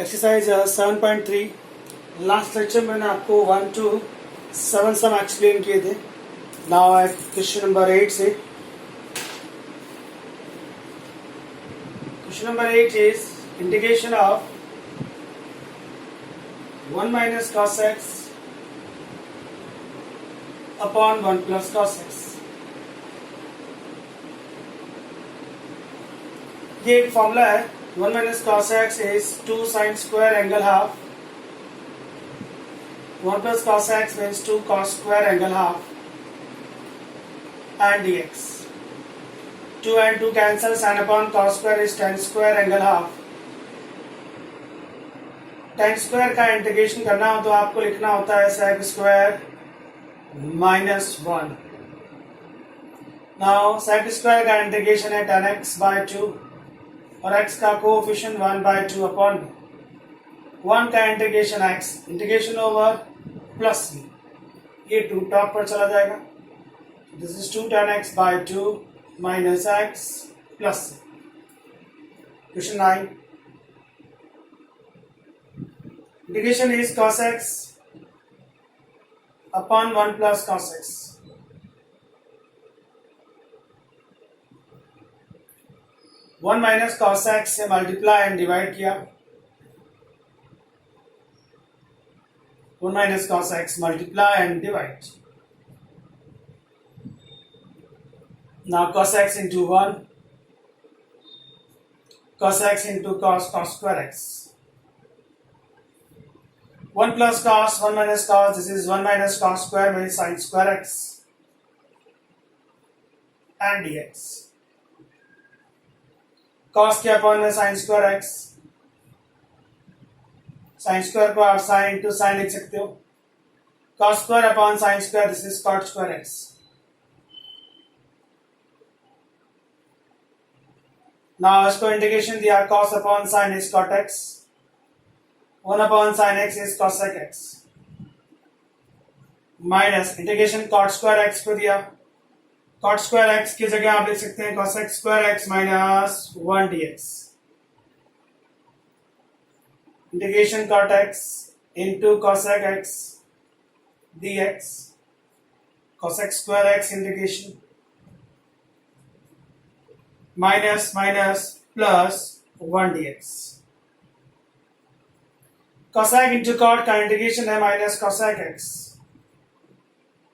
Exercise 7.3 last lecture में मैंने आपको 1 to 7 सम एक्सप्लेन किए थे. नाउ एट क्वेश्चन नंबर 8 से. Question number 8 is integration of 1 minus cos x upon 1 plus cos x. ये एक फॉर्मूला है. 1 minus cos x is 2 sin square angle half. 1 plus cos x means 2 cos square angle half and dx. 2 and 2 cancel, sin upon cos square is tan square angle half. tan square का integration करना हो तो आपको लिखना होता है sec square minus 1. Now sec square का integration है tan x by 2 और x का कोएफिशिएंट 1 by 2 अपॉन 1 का integration x integration over plus ये 2 टॉप पर चला जाएगा. This is 2 tan x by 2 minus x plus. Question 9. Integration is cos x upon 1 plus cos x. One minus cos x से multiply and divide किया. 1 minus cos x multiply and divide. Now cos x into 1, cos x into cos square x. 1 plus cos, 1 minus cos, this is 1 minus cos square means sin square x and dx. cos के upon में sin square x. sin square को आप sin into sin लिख सकते हो. cos square upon sin square, this is cot square x. now इसको integration दिया, cos upon sin is cot x. 1 upon sin x is cosec x. Minus integration cot square x को दिया. cot square x की जगह आप लिख सकते हैं cosec square x minus 1 dx. Integration cot x into cosec x dx. cosec square x integration minus minus plus 1 dx. cosec into cot का integration है minus cosec x.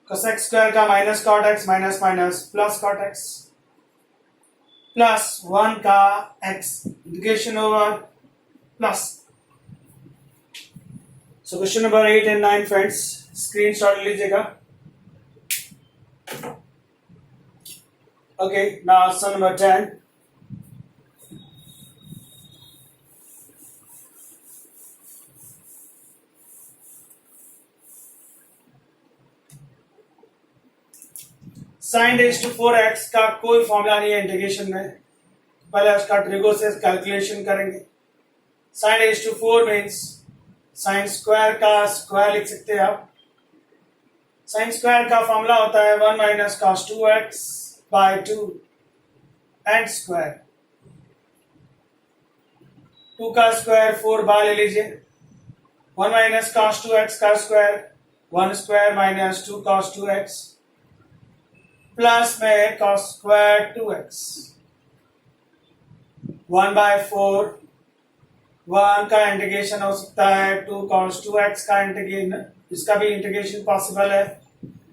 cosec square का minus cot x minus minus plus cot x plus 1 का x integration over plus. So question number 8 and 9 friends, screenshot लीजिएगा. Okay, now sum number 10. sin raised to 4x का कोई formula नहीं है integration में. पहले उसका ट्रिगो से कैलकुलेशन करेंगे. sin raised to 4 means sin square का स्क्वायर लिख सकते हैं आप. sin स्क्वायर का फॉर्मूला होता है 1 minus cos 2x by 2 and square. 2 का स्क्वायर 4 बार ले लीजिए. 1 minus cos 2x का square 1 square minus 2 cos 2x plus में cos स्क्वायर 2x. 1 by 4. 1 का इंटीग्रेशन हो सकता है 2 cos 2x का इंटीग्रेशन, इसका भी इंटीग्रेशन पॉसिबल है,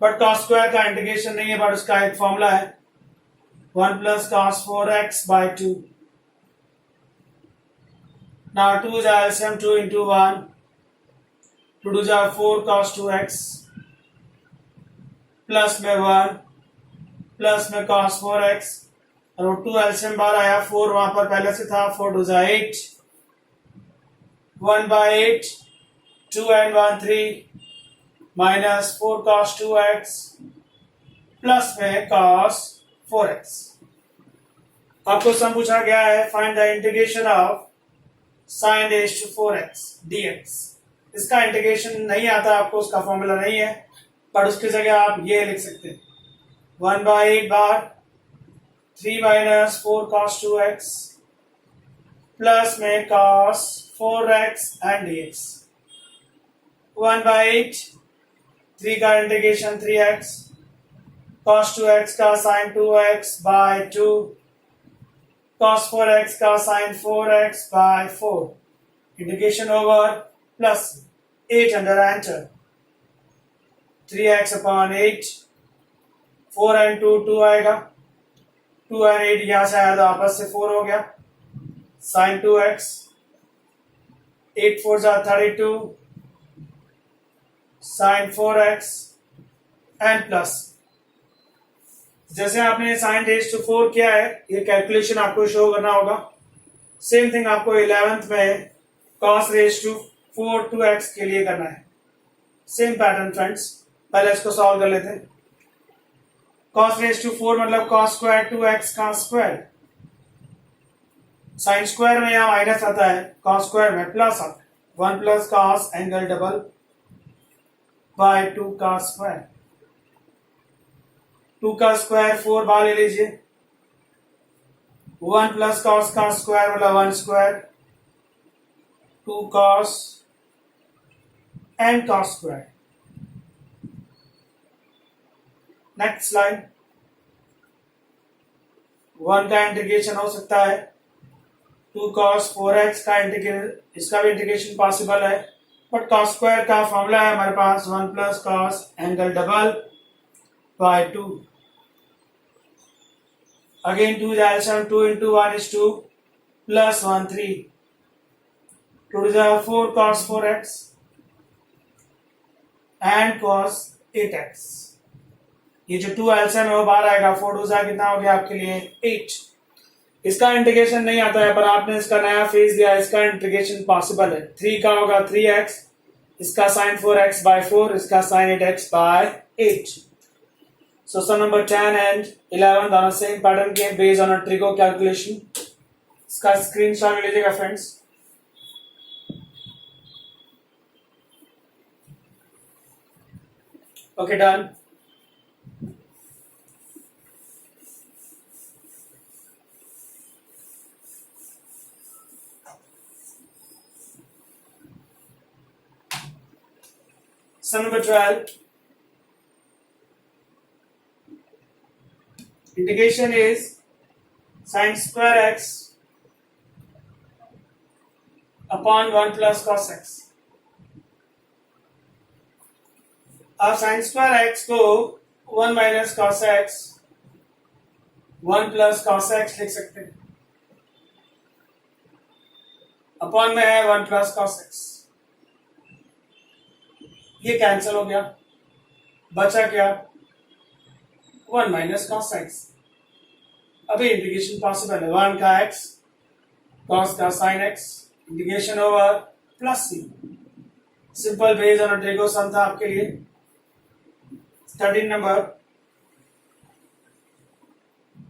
बट cos स्क्वायर का इंटीग्रेशन नहीं है, बट उसका एक फॉर्मूला है 1 plus cos 4x by 2. now 2 is LCM 2 into 1. 2 is 4 cos 2x plus में 1 प्लस में cos 4x और 2 एलसीएम बार आया. 4 वहां पर पहले से था. 4 2 8. 1 by 8. 2 and 1 3 minus 4 cos 2x plus में cos 4x. आपको सम पूछा गया है find the integration of sin raised to 4x dx. इसका इंटीग्रेशन नहीं आता आपको, उसका फॉर्मूला नहीं है, पर उसकी जगह आप ये लिख सकते हैं 1 by 8 bar 3 minus 4 cos 2x plus में cos 4x and dx. 1/8, 3 का इंटीग्रेशन 3x, cos 2x का sin 2x by 2, cos 4x का sin 4x by 4, integration over plus 8 under enter 3x upon 8, 4 and 2 2 आएगा, 2 and 8 यहां से आया तो आपस से 4 हो गया, sin 2x, 8 4 जा 32, sin 4x एंड प्लस जैसे आपने sin रेज टू 4 किया है, ये कैलकुलेशन आपको शो करना होगा। सेम थिंग आपको 11th में cos रेज टू 4 2x के लिए करना है। सेम पैटर्न फ्रेंड्स, पहले इसको सॉल्व कर लेते हैं। cos रेज टू 4 मतलब cos स्क्वायर 2x का स्क्वायर, साइन स्क्वायर में यहाँ माइनस आता है, cos स्क्वायर में प्लस आता है, 1 plus cos angle double by 2 का स्क्वायर, 2 का स्क्वायर 4 बार ले लीजिए, 1 प्लस cos का स्क्वायर मतलब 1 square, 2 cos and cos square. Next slide, 1 का इंटीग्रेशन हो सकता है, 2 cos 4x का इंटीग्रेशन, इसका भी इंटीग्रेशन पॉसिबल है, बट cos स्क्वायर का फॉर्मूला है हमारे पास 1 plus cos angle double by 2, again 2 is LCM, 2 into 1 is 2 plus 1 3, 2 to the 4 cos 4x and cos 8x, ये जो 2 LCM है वो बाहर आएगा, 4 2 जा कितना हो गया आपके लिए 8। इसका इंटीग्रेशन नहीं आता है पर आपने इसका नया फेज दिया, इसका इंटीग्रेशन पॉसिबल है। 3 का होगा 3x, इसका sin 4x by 4, इसका sin 8x by 8। So sum number 10 and 11 दोनों सेम पैटर्न के बेस्ड ऑन ट्रिको कैलकुलेशन। इसका स्क्रीनशॉट ले लीजिएगा friends. Okay done. Sum number 12. Integration is sin square x upon 1 plus cos x. आप sin square x को 1 minus cos x 1 plus cos x लिख सकते हैं, अपॉन में है 1 plus cos x, ये कैंसिल हो गया, बचा क्या 1 माइनस cos x। अभी इंटीग्रेशन पॉसिबल है, 1 का x cos का sin x, integration over plus c, simple based on trigo sum था आपके लिए। 13 number,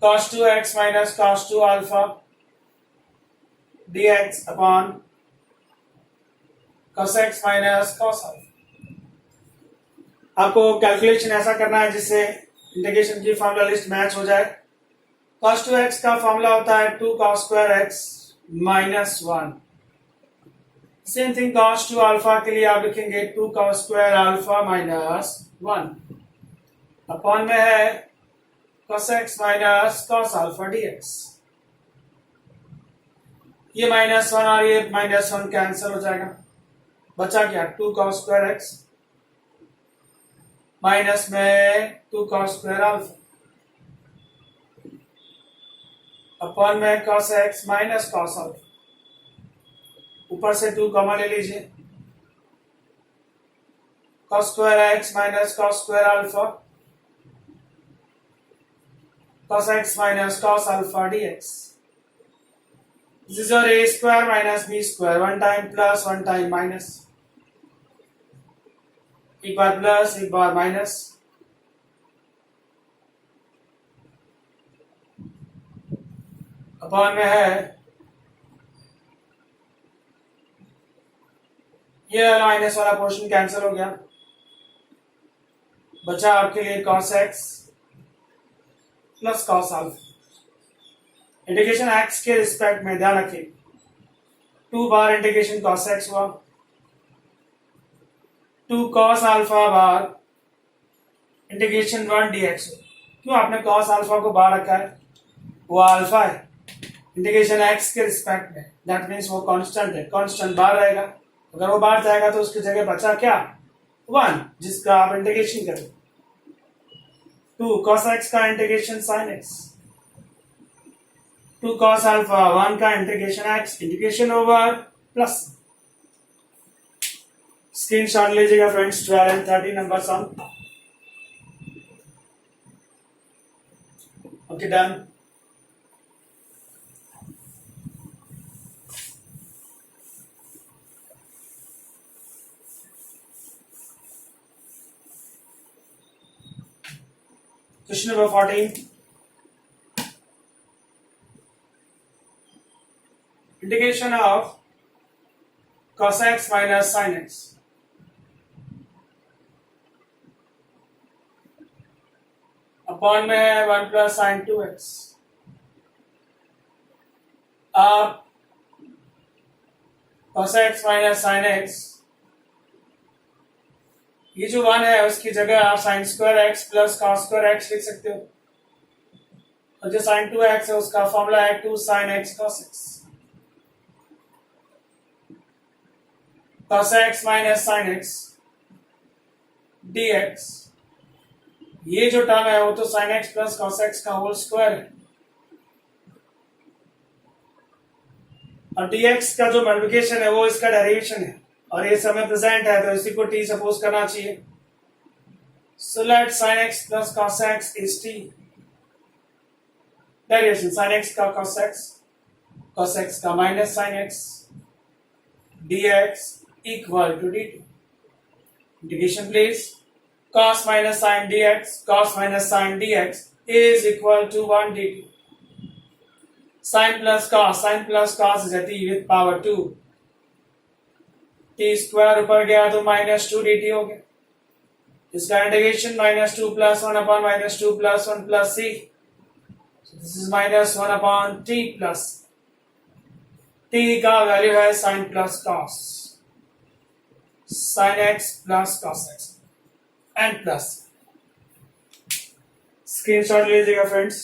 cos 2x minus cos 2 alpha dx upon cos x minus cos alpha. आपको calculation ऐसा करना है जिससे इंटीग्रेशन की फॉर्मूला लिस्ट मैच हो जाए। cos 2x का फॉर्मूला होता है 2 cos square x minus 1। Same thing cos 2 alpha के लिए आप लिखेंगे 2 cos square alpha minus 1, upon में है cos x minus cos alpha dx। ये माइनस 1 और ये माइनस 1 कैंसिल हो जाएगा, बचा क्या 2 cos स्क्वायर x माइनस में 2 cos स्क्वायर अल्फा, अपॉन में cos x minus cos alpha, ऊपर से 2 कॉमन ले लीजिए, cos square x minus cos square alpha, cos x minus cos alpha dx। This is your a square minus b square, 1 time plus 1 time minus, एक बार plus एक बार minus, upon में है ये माइनस वाला पोर्शन कैंसिल हो गया, बचा आपके लिए cos x plus cos alpha. Integration x के रिस्पेक्ट में ध्यान रखिए, 2 बार इंटीग्रेशन cos x हुआ, 2 cos alpha bar integration 1 dx। क्यों आपने cos अल्फा को बाहर रखा है? वो अल्फा है इंटीग्रेशन x के रिस्पेक्ट में, दैट मीन्स वो कांस्टेंट है, कांस्टेंट बाहर रहेगा। अगर वो बाहर जाएगा तो उसकी जगह बचा क्या? 1, जिसका आप इंटीग्रेशन करें। 2 cos x का integration sin x, 2 cos alpha 1 का integration x, integration over plus. Screenshot लीजिएगा friends, 12 and 13 number sum. Okay, done. Question number 14. Integration of cos x minus sin x. Upon में है 1 प्लस साइन 2x। आप cos x minus sine x, ये जो 1 है उसकी जगह आप sine square x plus cos square x लिख सकते हो, और जो साइन 2x है उसका फॉर्मूला है 2 sine x cos x। cos x minus sine x dx, ये जो टर्म है वो तो sin x plus cos x का होल स्क्वायर है, और dx का जो मल्टीप्लिकेशन है वो इसका डेरिवेशन है, और ये समय प्रेजेंट है तो इसी को t सपोज करना चाहिए। So let sin x plus cos x is t, derivation sin x का cos x का minus sin x dx equal to dt। Integration please. cos minus sin dx is equal to 1 dt. Sin plus cos is a t with power 2. t square ऊपर गया तो minus 2 dt हो गया। इसका integration minus 2 plus 1 upon minus 2 plus 1 plus c। This is minus 1 upon t plus t का value है sin plus cos, sin x plus cos x and plus. Screenshot लीजिएगा friends.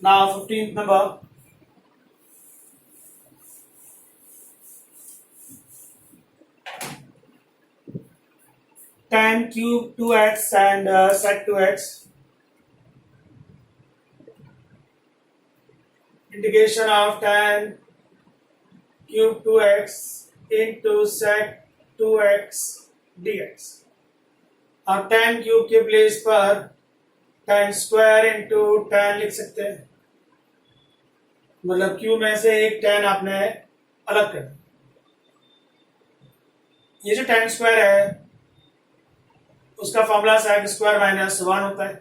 Now 15th number, tan cube 2x and sec 2x, integration of tan cube 2x into sec 2x dx। अब tan cube के place पर tan square into tan लिख सकते हैं, मतलब cube में से एक tan आपने अलग कर दिया। ये जो tan स्क्वायर है उसका फॉर्मूला sec स्क्वायर माइनस 1 होता है,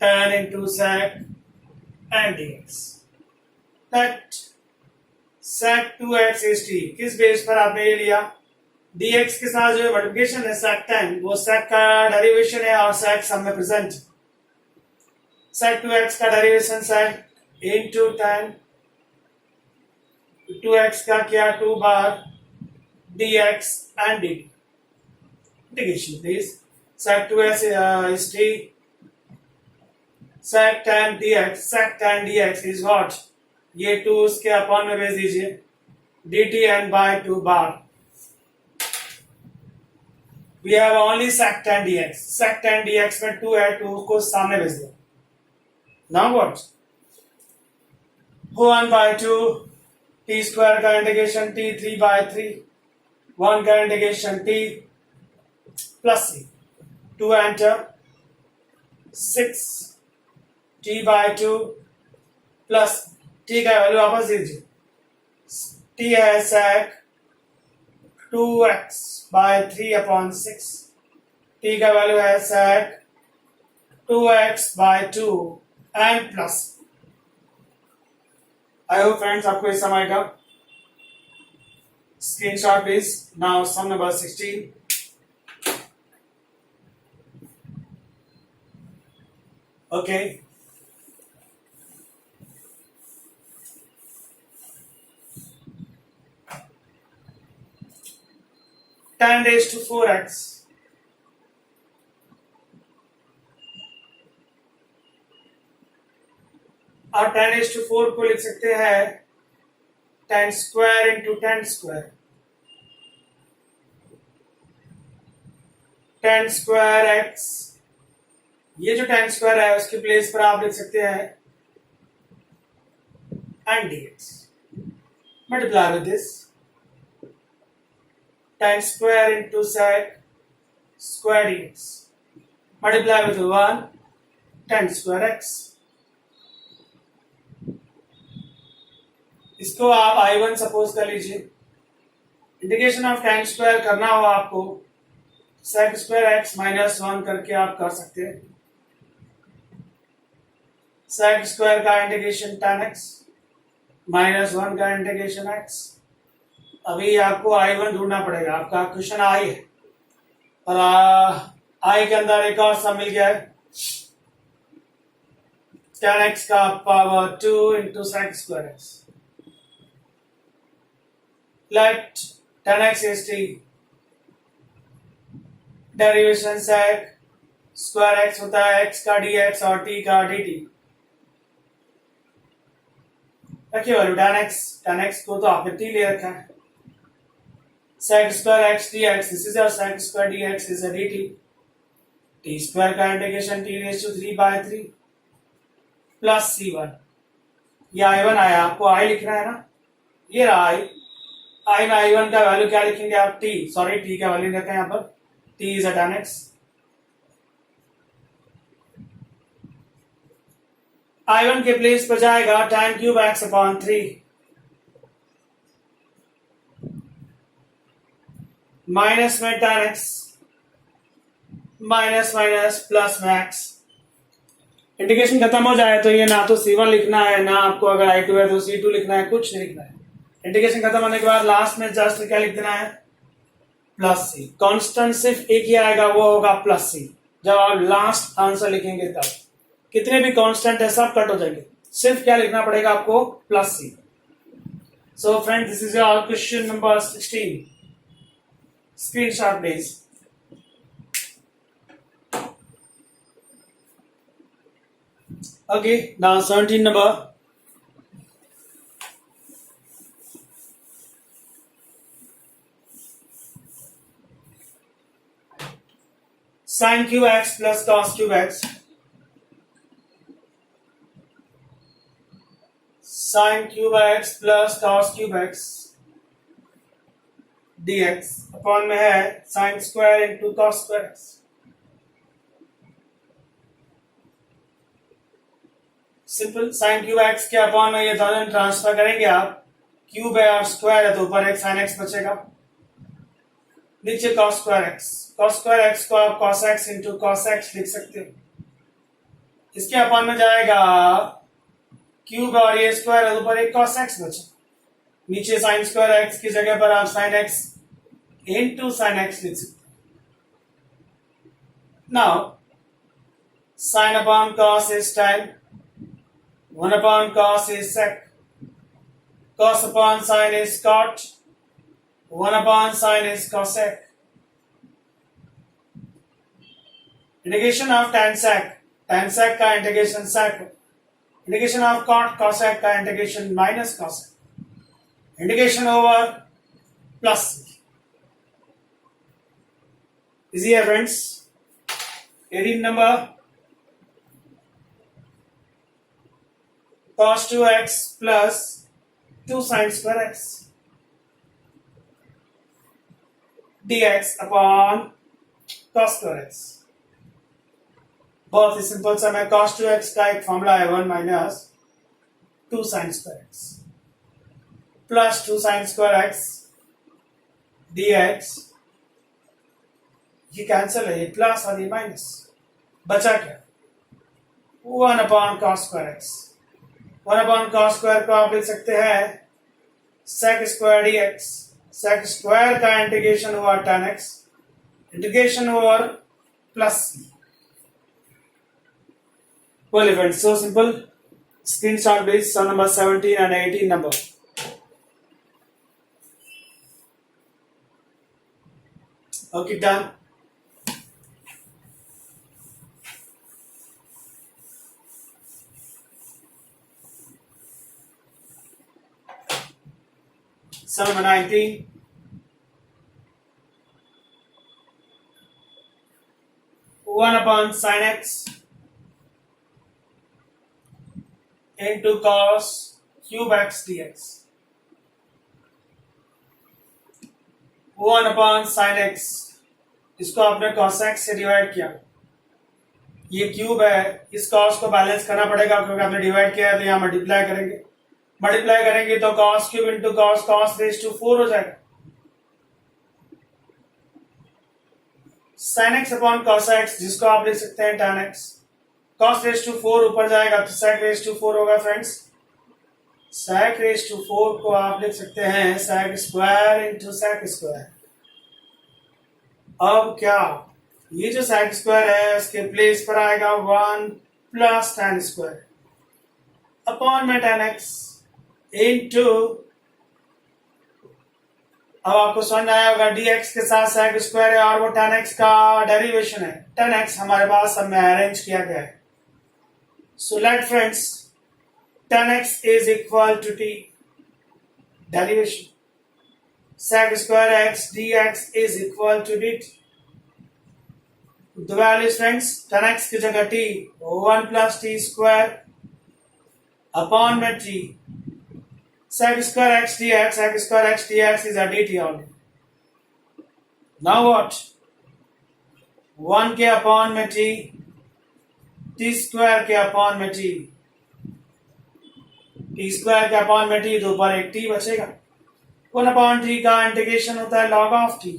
tan into sec and dx। that sec 2x is t, किस बेस पर आपने ये लिया? dx के साथ जो मल्टीप्लिकेशन है sec tan, वो sec का डेरिवेशन है और sec सब में प्रेजेंट। sec 2x का derivation sec into tan, 2x का क्या 2 बार dx and dt। Integration please. sec 2x is t, sec tan dx is what? ये 2 उसके अपॉन में भेज दीजिए, dt and by 2 bar. We have only sec tan dx, sec tan dx में 2 है, 2 को सामने भेज दिया। Now what? 1 by 2 t square का इंटीग्रेशन t, 3 by 3 1 का integration t plus c, 2 enter 6 t by 2 plus t का वैल्यू वापस दीजिए, t है sec 2x by 3 upon 6, t का वैल्यू है sec 2x by 2 and plus. I hope friends आपको ये समझ आएगा। Screenshot please. Now sum number 16। Okay, tan raised to 4x और tan raised to 4 को लिख सकते हैं tan square into tan square, tan square x, ये जो tan स्क्वायर है उसके प्लेस पर आप लिख सकते हैं and dx multiply with this tan square into sec square dx multiply with 1 tan square x. इसको आप I1 सपोज कर लीजिए. इंटीग्रेशन ऑफ tan स्क्वायर करना हो आपको sec स्क्वायर x माइनस 1 करके आप कर सकते हैं. sec स्क्वायर का इंटीग्रेशन tan x माइनस 1 का इंटीग्रेशन x. अभी आपको I1 ढूंढना पड़ेगा. आपका क्वेश्चन I है और I के अंदर एक और सम मिल गया है tan x का power 2 into sec square x. Let tan x is t. Derivation sec square x होता है x का dx और t का dt. रखिए वैल्यू tan x को तो आपने t ले रखा है. sec square x dx, this is your sec square dx is a dt. t square का integration t raise to 3 by 3 plus c1. ये I1 आया, आपको I लिखना है ना, ये रहा I में I1 का वैल्यू क्या लिखेंगे आप t, सॉरी t का वैल्यू रखा है यहाँ पर, t is a tan x. I1 के प्लेस पर जाएगा tan cube x upon 3 minus में tan x minus minus plus में x. इंटीग्रेशन खत्म हो जाए तो ये ना तो c1 लिखना है ना आपको अगर I2 है तो c2 लिखना है, कुछ नहीं लिखना है. इंटीग्रेशन खत्म होने के बाद लास्ट में जस्ट क्या लिख देना है, प्लस सी. कांस्टेंट सिर्फ एक ही आएगा, वो होगा प्लस सी. जब आप लास्ट आंसर लिखेंगे तब कितने भी कांस्टेंट है सब कट हो जाएंगे, सिर्फ क्या लिखना पड़ेगा आपको, plus C. So friend, this is your question number 16. Screenshot please. Okay, now 17 number. sin cube x plus cos cube x, sin cube x plus cos cube x dx upon में है sin square into cos square x. Simple sin cube x के upon में ये दोनों transfer करेंगे आप, cube है और स्क्वायर है तो ऊपर एक sin x बचेगा, नीचे cos square x. cos square x को आप cos x into cos x लिख सकते हो. इसके अपॉन में जाएगा क्यूब और ये स्क्वायर है, ऊपर एक cos x बचा, नीचे sin स्क्वायर x की जगह पर आप sin x into sin x लिख सकते हो. Now sin upon cos is tan, 1 upon cos is sec, cos upon sin is cot, 1 upon sin is cosec. Integration of tan sec का integration sec, integration of cot cosec का integration minus cosec, integration over plus. Easy है friends. 18 number. cos 2x plus 2 sin square x dx upon cos square x. बहुत ही simple सा है. cos 2x का एक formula है 1 minus 2 sin square x plus 2 sin square x dx. ये cancel है, ये प्लस और ये माइनस, बचा क्या, 1 upon cos square x. 1 upon cos square को आप लिख सकते हैं sec square dx. sec square का इंटीग्रेशन हुआ tan x, integration over plus. Well, events so simple. Screenshot please. Sum number 17 and 18 number. Okay, done. Sum number 19. One upon sin x into cos cube x dx. 1 upon sin x, इसको आपने cos x से divide किया. ये cube है, इस cos को balance करना पड़ेगा क्योंकि आपने डिवाइड किया है, तो यहाँ मल्टीप्लाई करेंगे तो cos cube into cos raise to 4 हो जाएगा. sin x upon cos x, जिसको आप लिख सकते हैं tan x. cos raise to 4 ऊपर जाएगा तो sec रेज टू 4 होगा फ्रेंड्स. sec रेज टू 4 को आप लिख सकते हैं sec square into sec square. अब क्या, ये जो sec स्क्वायर है उसके प्लेस पर आएगा 1 प्लस tan स्क्वायर अपॉन में tan x इंटू, अब आपको समझ आया होगा dx के साथ sec स्क्वायर है और वो tan x का डेरिवेशन है. tan x हमारे पास सब में अरेंज किया गया है. So let friends, tan x is equal to t. Derivation. Sec square x dx is equal to dt. The values friends, tan x की जगह t 1 plus t square upon में t. Sec square x dx is a dt only. Now what? 1 के upon में t, t square के upon में t. T square के upon में T, तो ऊपर एक टी बचेगा. 1 अपॉन टी का इंटीग्रेशन होता है log ऑफ टी,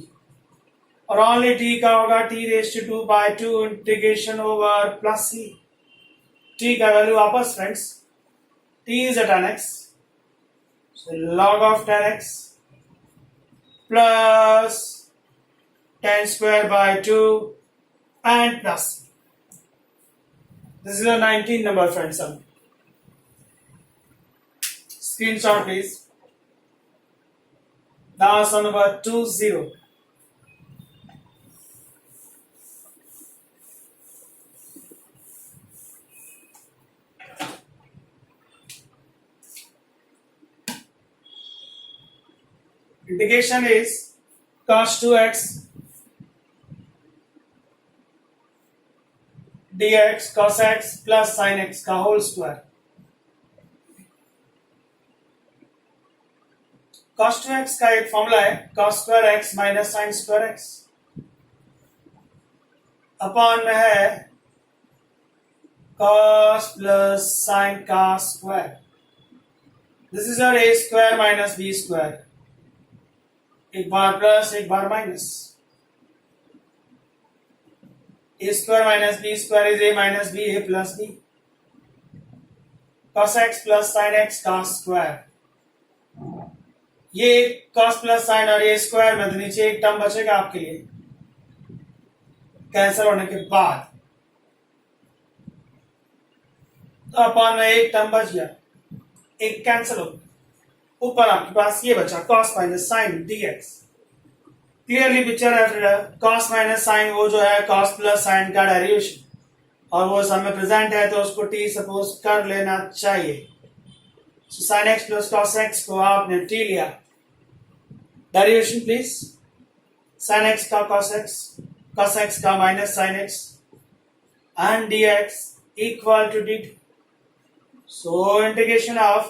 और ओनली टी का होगा T raise to 2 by 2 integration over plus C. T का वैल्यू वापस friends, T is a tan x, so log of tan x plus tan square by 2 and plus. This is a 19 number friends. Screenshot please. Now sum number 20. Integration is cos 2x dx cos x plus sin x का whole square. cos 2x का एक formula है cos square x minus sin square x upon में है cos plus sin का square. This is your a square minus b square, एक बार plus एक बार minus. a square minus b square is a minus b, a plus b. cos x plus sin x का square. ये cos plus sine और ये square में तो नीचे एक टर्म बचेगा आपके लिए कैंसिल होने के बाद, तो अपॉन में एक टर्म बच गया, एक कैंसिल हो. ऊपर आपके पास ये बचा cos minus sine dx. Clearly picture है. cos माइनस साइन वो जो है cos प्लस साइन का डेरिवेशन, और वो सब में प्रेजेंट है तो उसको t सपोज कर लेना चाहिए. Sine x plus cos x को आपने t लिया. Derivation please. sin x का cos x का minus sin x and dx equal to dt. So integration of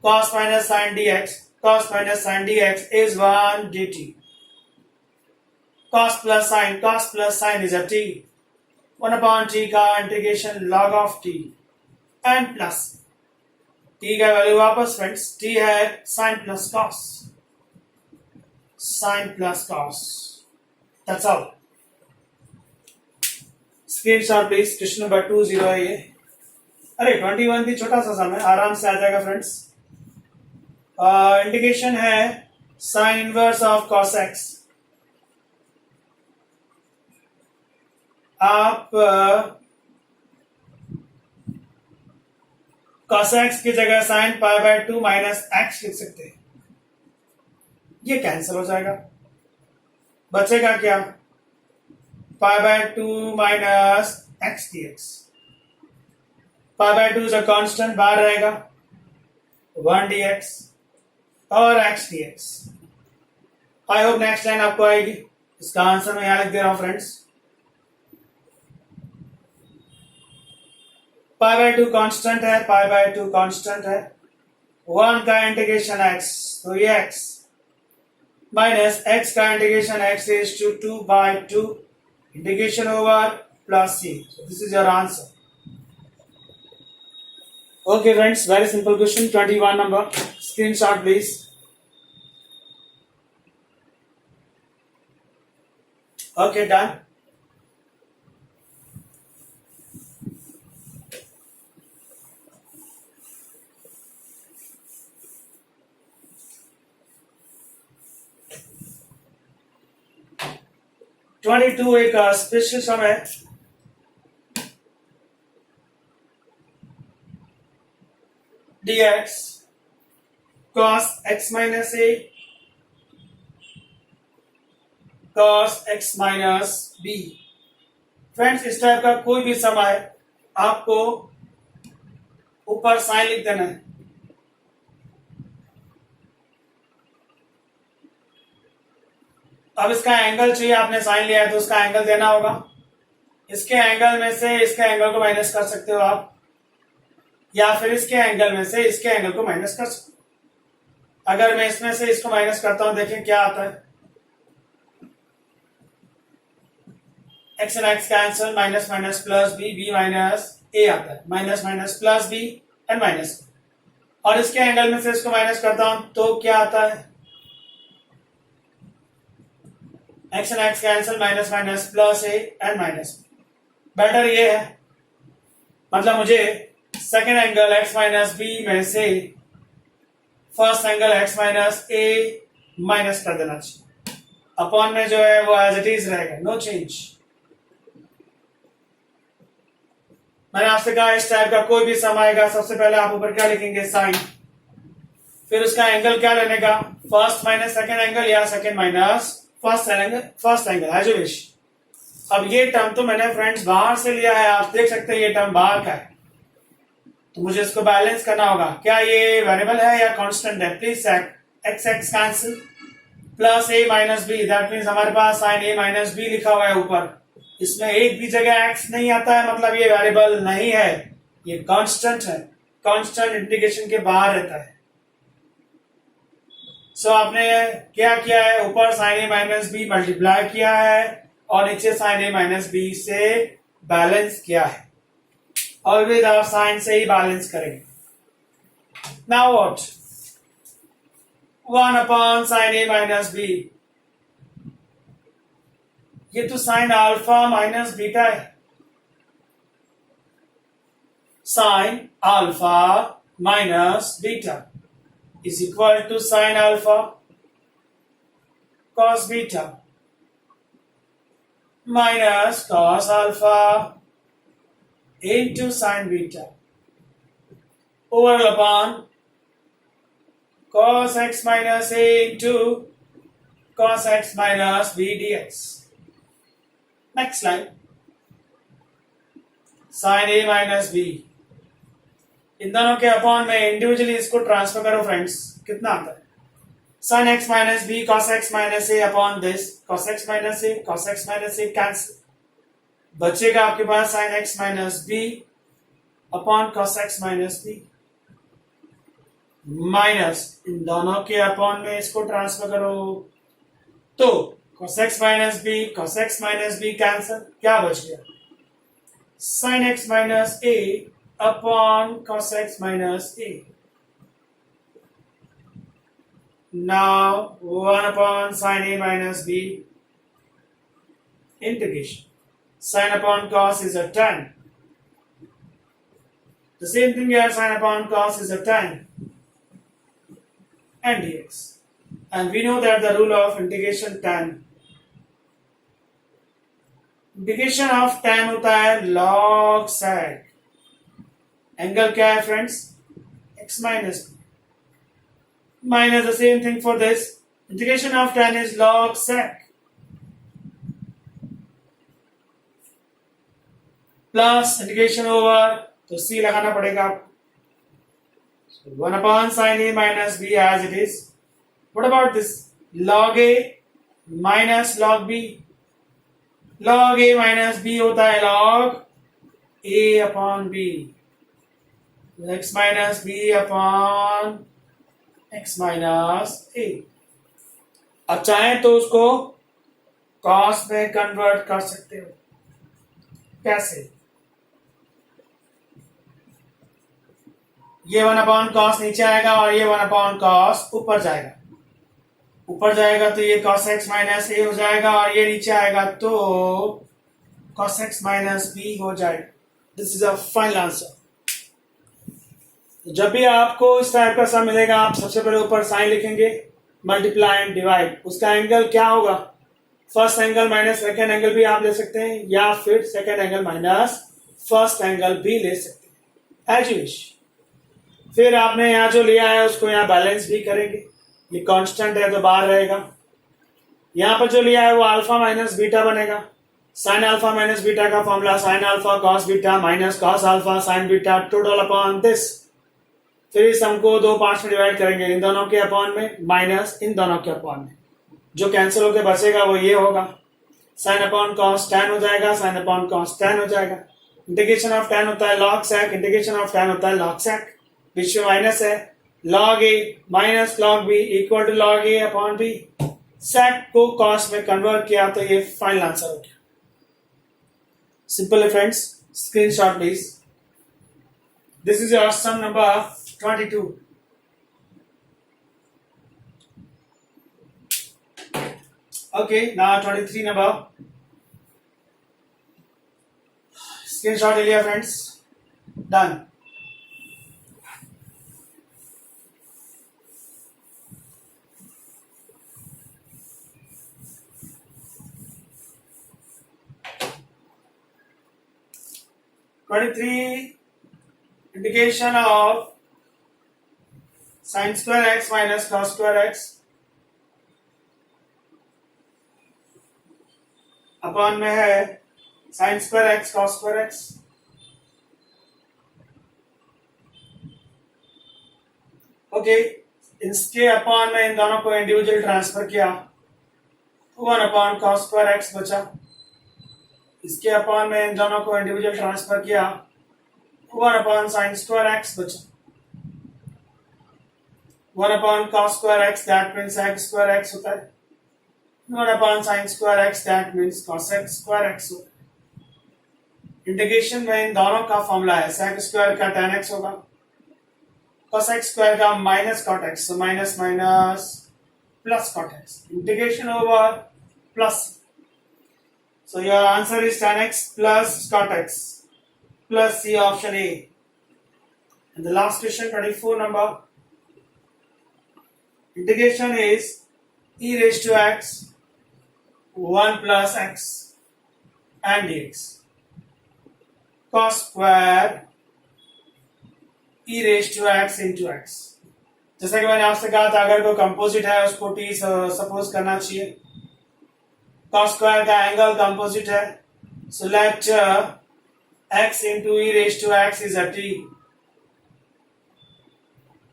cos minus sin dx is 1 dt. cos plus sin is a t. 1 upon t का integration log of t and plus t का वैल्यू वापस friends, t है sin plus cos. That's all. Screenshot please. Question number 20 है ये. अरे 21 भी छोटा सा सम है, आराम से आ जाएगा फ्रेंड्स. इंटीग्रेशन है sine inverse of cos x. आप cos x की जगह sin pi by 2 minus x लिख सकते हैं, ये कैंसिल हो जाएगा, बचेगा क्या, pi by 2 minus x D x. Pi by 2 is a constant, बाहर रहेगा 1 dx और x dx। I hope next line आपको आएगी। इसका आंसर मैं यहां लिख दे रहा हूं फ्रेंड्स। पाई बाय 2 कांस्टेंट है, पाई बाय 2 कांस्टेंट है, 1 का इंटीग्रेशन x तो ये x माइनस x का integration x is to 2 by 2 integration over plus c। So this is your answer. Okay friends, very simple question, 21 number. Screenshot please. Okay, done. (22) एक special सम है। dx cos x minus a cos x minus b। Friends इस type का कोई भी सम है, आपको ऊपर sign लिख देना है। अब इसका एंगल चाहिए, आपने साइन लिया है तो उसका एंगल देना होगा। इसके एंगल में से इसके एंगल को माइनस कर सकते हो आप, या फिर इसके एंगल में से इसके एंगल को माइनस कर सकते हो। अगर मैं इसमें से इसको माइनस करता हूं, देखें क्या आता है। X and X cancel, minus minus plus B, B minus A आता है, minus minus plus B and minus. और इसके एंगल में से इसको माइनस करता हूं तो क्या आता है, X and X cancel, minus minus plus A and minus. Better ये है, मतलब मुझे second angle x minus B में से first angle x minus A minus कर देना चाहिए। अपॉन में जो है वो एज इट इज रहेगा, नो चेंज। मैंने आपसे कहा इस टाइप का कोई भी सम आएगा, सबसे पहले आप ऊपर क्या लिखेंगे, साइन, फिर उसका एंगल क्या लेने का, फर्स्ट माइनस सेकेंड एंगल या second minus first angle, as you wish. अब ये टर्म तो मैंने फ्रेंड्स बाहर से लिया है, आप देख सकते हैं ये टर्म बाहर का है, तो मुझे इसको बैलेंस करना होगा। क्या ये वेरिएबल है या कांस्टेंट है, please check. X X cancel, plus A minus B, that means हमारे पास साइन ए माइनस बी लिखा हुआ है ऊपर, इसमें एक भी जगह एक्स नहीं आता है, मतलब ये वेरिएबल नहीं है, ये कांस्टेंट है। कांस्टेंट इंटीग्रेशन के बाहर रहता है। सो आपने क्या किया है, ऊपर sine A minus B multiply किया है और नीचे साइन ए माइनस बी से बैलेंस किया है। ऑलवेज आप साइन से ही बैलेंस करेंगे। Now what, 1 upon sine A minus B, ये तो साइन अल्फा माइनस बीटा है। Sine alpha minus beta is equal to sine alpha cos beta minus cos alpha into sin beta over upon cos x minus a into cos x minus b dx। next line, sin a minus b, इन दोनों के upon में individually इसको transfer करो friends, कितना आता है, sin x minus b cos x minus a upon this cos x minus a cancel, बचेगा आपके पास sin x minus B upon cos x minus B, minus इन दोनों के अपॉन में इसको ट्रांसफर करो, तो cos x minus B cancel, क्या बच गया, sin x minus A upon cos x minus A. Now 1 upon sin a minus B integration, sin upon cos is a tan. The same thing here, sin upon cos is a tan and dx. And we know that the rule of integration tan. Integration of tan होता है log sec. Angle क्या है friends, x minus b. Minus the same thing for this. Integration of tan is log sec. Plus integration over, तो c लगाना पड़ेगा आपको. So 1 upon sin a minus b as it is. What about this? Log a minus log b. Log a minus b होता है log a upon b. x minus b upon x minus a. अब चाहें तो उसको cos में convert कर सकते हो. कैसे? ये 1 अपॉन cos नीचे आएगा और ये 1 अपॉन cos ऊपर जाएगा. ऊपर जाएगा तो ये cos x माइनस a हो जाएगा और ये नीचे आएगा तो cos x माइनस b हो जाएगा. This is a final answer. जब भी आपको इस टाइप का सम मिलेगा आप सबसे पहले ऊपर साइन लिखेंगे, मल्टीप्लाई एंड डिवाइड. उसका एंगल क्या होगा? First angle minus second angle भी आप ले सकते हैं या फिर second angle minus first angle भी ले सकते हैं, एज यू विश. फिर आपने यहाँ जो लिया है उसको यहाँ बैलेंस भी करेंगे. ये कांस्टेंट है तो बाहर रहेगा. यहाँ पर जो लिया है वो अल्फा माइनस बीटा बनेगा. साइन अल्फा माइनस बीटा का formula sine alpha cos beta minus cos alpha sign beta total upon this. फिर इस सम को 2 पार्ट्स में डिवाइड करेंगे, इन दोनों के अपॉन में माइनस इन दोनों के अपॉन में. जो कैंसिल होकर बचेगा वो ये होगा. साइन अपॉन कॉस टैन हो जाएगा, साइन अपॉन कॉस टैन हो जाएगा. इंटीग्रेशन ऑफ टैन होता है log sec, integration of tan होता है लॉग सेक. बीच में माइनस है. log a minus log b equal to log a upon b. Sec को कॉस में कन्वर्ट किया तो ये फाइनल आंसर हो गया. सिंपल है friends. Screenshot please. This is your sum number 22. Okay, now 23 number. Screenshot ले लिया friends. Done. Integration of sin square x minus cos square x upon में है sin square x cos square x. Okay, इसके upon में इन दोनों को individual transfer किया तो 1 अपॉन cos square x बचा. इसके अपॉन में इन दोनों को इंडिविजुअल ट्रांसफर किया 1 अपॉन sin square x बचा. 1 upon cos square x that means x square x होता है. 1 upon sin square x that means cos x square x होगा. इंटीग्रेशन में इन दोनों का फॉर्मूला है sec स्क्वायर का tan x होगा, cos x स्क्वायर का minus cot x, so minus minus plus cot x. Integration over plus. So your answer is tan x plus cot x plus C option A. And the last question 24 number. Integration is e raised to x 1 plus x and dx cos square e raised to x into x. जैसा कि मैंने आपसे कहा था अगर कोई composite है उसको t सपोज करना चाहिए. cos square का एंगल कंपोजिट है, so let x into e raised to x is a t.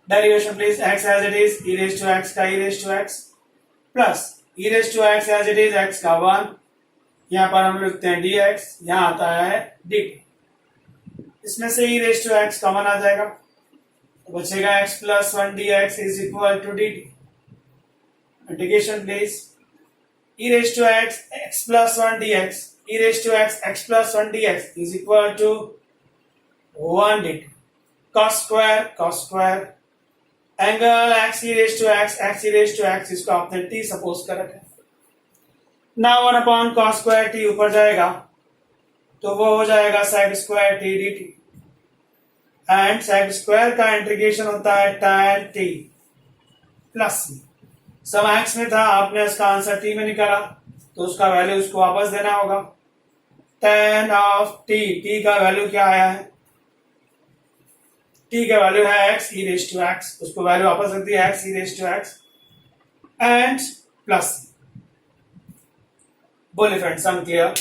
Derivation please. X as it is e raised to x का e raised to x plus e raised to x as it is x का 1. यहाँ पर हम लिखते हैं dx, यहाँ आता है dt. इसमें से e raised to x common आ जाएगा तो बचेगा x plus 1 dx is equal to dt. Integration please. e raised to x x plus 1 dx, e raised to x x plus 1 dx is equal to 1 dt. cos square angle x e raised to x इसको आपने t suppose कर रखा है. Now 1 upon cos square t ऊपर जाएगा तो वो हो जाएगा sec square t dt. And sec square का इंटीग्रेशन होता है tan t प्लस c. सम x में था, आपने इसका आंसर t में निकाला तो उसका वैल्यू उसको वापस देना होगा. tan of t, t का वैल्यू क्या आया है? t का वैल्यू है x e raise to x, उसको वैल्यू वापस रख दिया x e raise to x and plus. बोलिए friends, sum clear?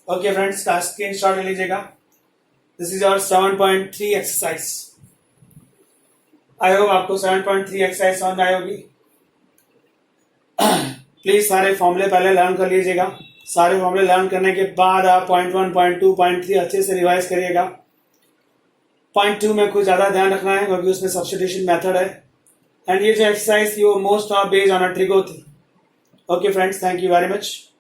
Okay friends, का स्क्रीन शॉट ले लीजिएगा। This is your 7.3 exercise. I hope आपको 7.3 एक्सरसाइज समझ आई होगी। प्लीज सारे फॉर्मूले पहले लर्न कर लीजिएगा। सारे फॉर्मूले लर्न करने के बाद आप पॉइंट 1, पॉइंट 2, पॉइंट 3 अच्छे से रिवाइज करिएगा। पॉइंट 2 में कुछ ज्यादा ध्यान रखना है क्योंकि उसमें सब्स्टिट्यूशन मेथड है। एंड ये जो एक्सरसाइज थी वो most of based on a trigo थी। Okay friends, thank you very much.